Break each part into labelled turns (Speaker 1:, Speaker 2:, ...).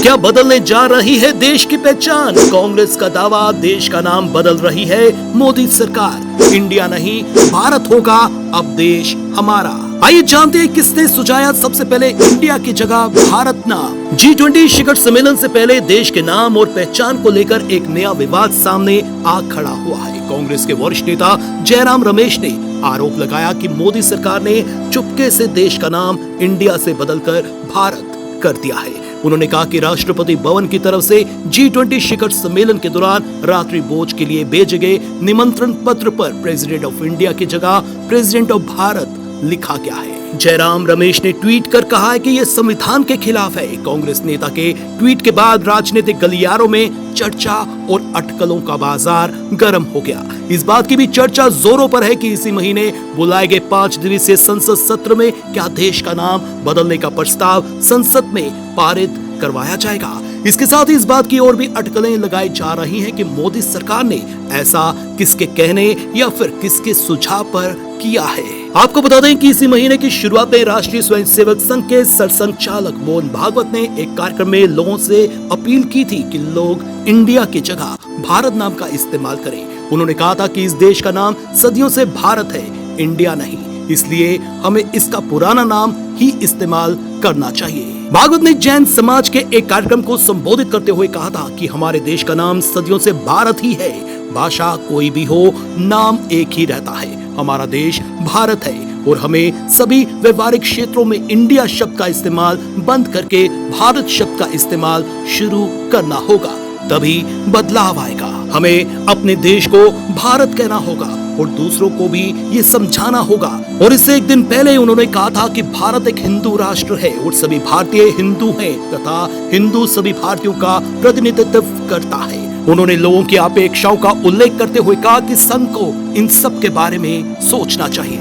Speaker 1: क्या बदलने जा रही है देश की पहचान? कांग्रेस का दावा, देश का नाम बदल रही है मोदी सरकार। इंडिया नहीं भारत होगा अब देश हमारा। आइए जानते हैं किसने सुझाया सबसे पहले इंडिया की जगह भारत नाम। G20 शिखर सम्मेलन से पहले देश के नाम और पहचान को लेकर एक नया विवाद सामने आ खड़ा हुआ है। कांग्रेस के वरिष्ठ नेता जयराम रमेश ने आरोप लगाया कि मोदी सरकार ने चुपके से देश का नाम इंडिया से बदलकर भारत कर दिया है। उन्होंने कहा कि राष्ट्रपति भवन की तरफ से G20 शिखर सम्मेलन के दौरान रात्रि भोज के लिए भेजे गए निमंत्रण पत्र पर प्रेसिडेंट ऑफ इंडिया की जगह प्रेसिडेंट ऑफ भारत लिखा गया है। जयराम रमेश ने ट्वीट कर कहा है कि यह संविधान के खिलाफ है। कांग्रेस नेता के ट्वीट के बाद राजनीतिक गलियारों में चर्चा और अटकलों का बाजार गर्म हो गया। इस बात की भी चर्चा जोरों पर है कि इसी महीने बुलाए गए 5 दिवसीय संसद सत्र में क्या देश का नाम बदलने का प्रस्ताव संसद में पारित करवाया जाएगा। इसके साथ ही इस बात की ओर भी अटकलें लगाई जा रही हैं कि मोदी सरकार ने ऐसा किसके कहने या फिर किसके सुझाव पर किया है। आपको बता दें कि इसी महीने की शुरुआत में राष्ट्रीय स्वयंसेवक संघ के सरसंघचालक मोहन भागवत ने एक कार्यक्रम में लोगों से अपील की थी कि लोग इंडिया की जगह भारत नाम का इस्तेमाल करें। उन्होंने कहा था कि इस देश का नाम सदियों से भारत है, इंडिया नहीं, इसलिए हमें इसका पुराना नाम ही इस्तेमाल करना चाहिए। भागवत ने जैन समाज के एक कार्यक्रम को संबोधित करते हुए कहा था कि हमारे देश का नाम सदियों से भारत ही है। भाषा कोई भी हो, नाम एक ही रहता है। हमारा देश भारत है और हमें सभी व्यवहारिक क्षेत्रों में इंडिया शब्द का इस्तेमाल बंद करके भारत शब्द का इस्तेमाल शुरू करना होगा, तभी बदलाव आएगा। हमें अपने देश को भारत कहना होगा और दूसरों को भी ये समझाना होगा। और इससे एक दिन पहले उन्होंने कहा था कि भारत एक हिंदू राष्ट्र है और सभी भारतीय हिंदू हैं तथा हिंदू सभी भारतीयों का प्रतिनिधित्व करता है। उन्होंने लोगों की अपेक्षाओं का उल्लेख करते हुए कहा कि संघ को इन सब के बारे में सोचना चाहिए।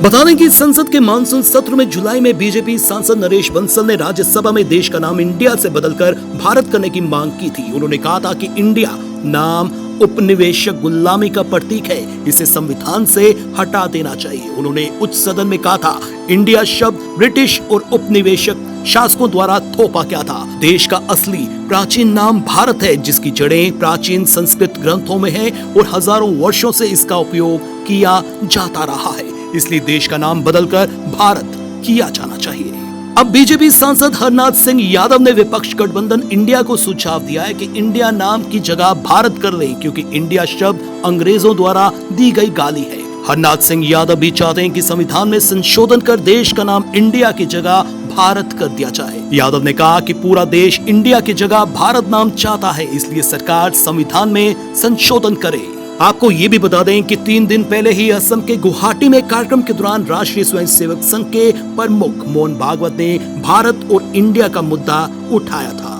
Speaker 1: बता दें कि संसद के मानसून सत्र में जुलाई में बीजेपी सांसद नरेश बंसल ने राज्यसभा में देश का नाम इंडिया से बदलकर भारत करने की मांग की थी। उन्होंने कहा था कि इंडिया नाम उपनिवेशक गुलामी का प्रतीक है, इसे संविधान से हटा देना चाहिए। उन्होंने उच्च सदन में कहा था इंडिया शब्द ब्रिटिश और उपनिवेशक शासकों द्वारा थोपा गया था। देश का असली प्राचीन नाम भारत है, जिसकी जड़ें प्राचीन संस्कृत ग्रंथों में है और हजारों वर्षों से इसका उपयोग किया जाता रहा है, इसलिए देश का नाम बदलकर भारत किया जाना चाहिए। अब बीजेपी सांसद हरनाथ सिंह यादव ने विपक्ष गठबंधन इंडिया को सुझाव दिया है कि इंडिया नाम की जगह भारत कर ले, क्योंकि इंडिया शब्द अंग्रेजों द्वारा दी गई गाली है। हरनाथ सिंह यादव भी चाहते हैं कि संविधान में संशोधन कर देश का नाम इंडिया की जगह भारत कर दिया जाए। यादव ने कहा कि पूरा देश इंडिया की जगह भारत नाम चाहता है, इसलिए सरकार संविधान में संशोधन करे। आपको ये भी बता दें कि 3 दिन पहले ही असम के गुवाहाटी में कार्यक्रम के दौरान राष्ट्रीय स्वयंसेवक संघ के प्रमुख मोहन भागवत ने भारत और इंडिया का मुद्दा उठाया था।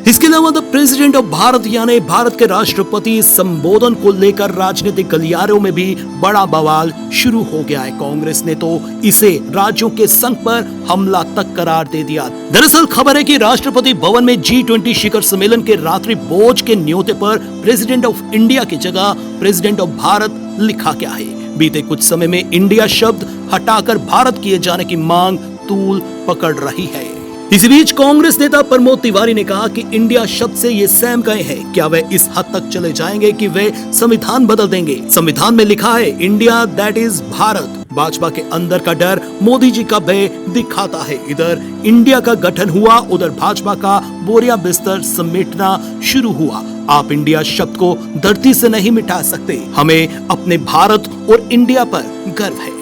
Speaker 1: इसके अलावा द प्रेसिडेंट ऑफ भारत यानी भारत के राष्ट्रपति संबोधन को लेकर राजनीतिक गलियारों में भी बड़ा बवाल शुरू हो गया है। कांग्रेस ने तो इसे राज्यों के संघ पर हमला तक करार दे दिया। दरअसल खबर है कि राष्ट्रपति भवन में G20 शिखर सम्मेलन के रात्रि भोज के न्योते पर प्रेसिडेंट ऑफ इंडिया की जगह प्रेसिडेंट ऑफ भारत लिखा गया है। बीते कुछ समय में इंडिया शब्द हटाकर भारत किए जाने की मांग तूल पकड़ रही है। इसी बीच कांग्रेस नेता प्रमोद तिवारी ने कहा कि इंडिया शब्द से ये सहम गए हैं। क्या वे इस हद तक चले जाएंगे कि वे संविधान बदल देंगे? संविधान में लिखा है India that is Bharat. Bhajpa के अंदर का डर मोदी जी का भय दिखाता है। इधर इंडिया का गठन हुआ, उधर भाजपा का बोरिया बिस्तर समेटना शुरू हुआ। आप इंडिया शब्द को धरती से नहीं मिटा सकते। हमें अपने भारत और इंडिया पर गर्व है।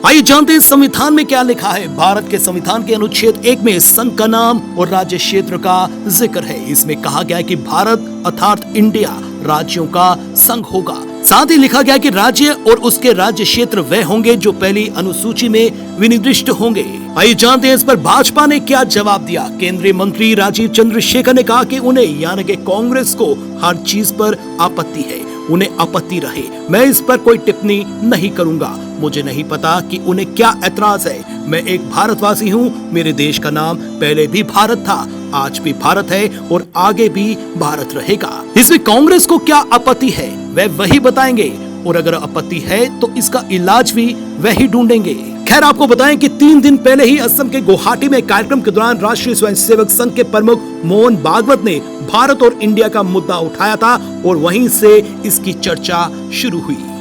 Speaker 1: आइए जानते हैं संविधान में क्या लिखा है। भारत के संविधान के अनुच्छेद 1 में संघ का नाम और राज्य क्षेत्र का जिक्र है। इसमें कहा गया है कि भारत अर्थात इंडिया राज्यों का संघ होगा। साथ ही लिखा गया कि राज्य और उसके राज्य क्षेत्र वे होंगे जो पहली अनुसूची में विनिर्दिष्ट होंगे। आइए जानते हैं इस पर भाजपा ने क्या जवाब दिया। केंद्रीय मंत्री राजीव चंद्रशेखर ने कहा कि उन्हें यानी कि कांग्रेस को हर चीज पर आपत्ति है, उन्हें आपत्ति रहे, मैं इस पर कोई टिप्पणी नहीं करूंगा। मुझे नहीं पता कि उन्हें क्या ऐतराज है। मैं एक भारतवासी हूँ, मेरे देश का नाम पहले भी भारत था, आज भी भारत है और आगे भी भारत रहेगा। इसमें कांग्रेस को क्या आपत्ति है वह वही बताएंगे और अगर आपत्ति है तो इसका इलाज भी वही ढूंढेंगे। खैर आपको बताएं कि 3 दिन पहले ही असम के गुवाहाटी में कार्यक्रम के दौरान राष्ट्रीय स्वयंसेवक संघ के प्रमुख मोहन भागवत ने भारत और इंडिया का मुद्दा उठाया था और वहीं से इसकी चर्चा शुरू हुई।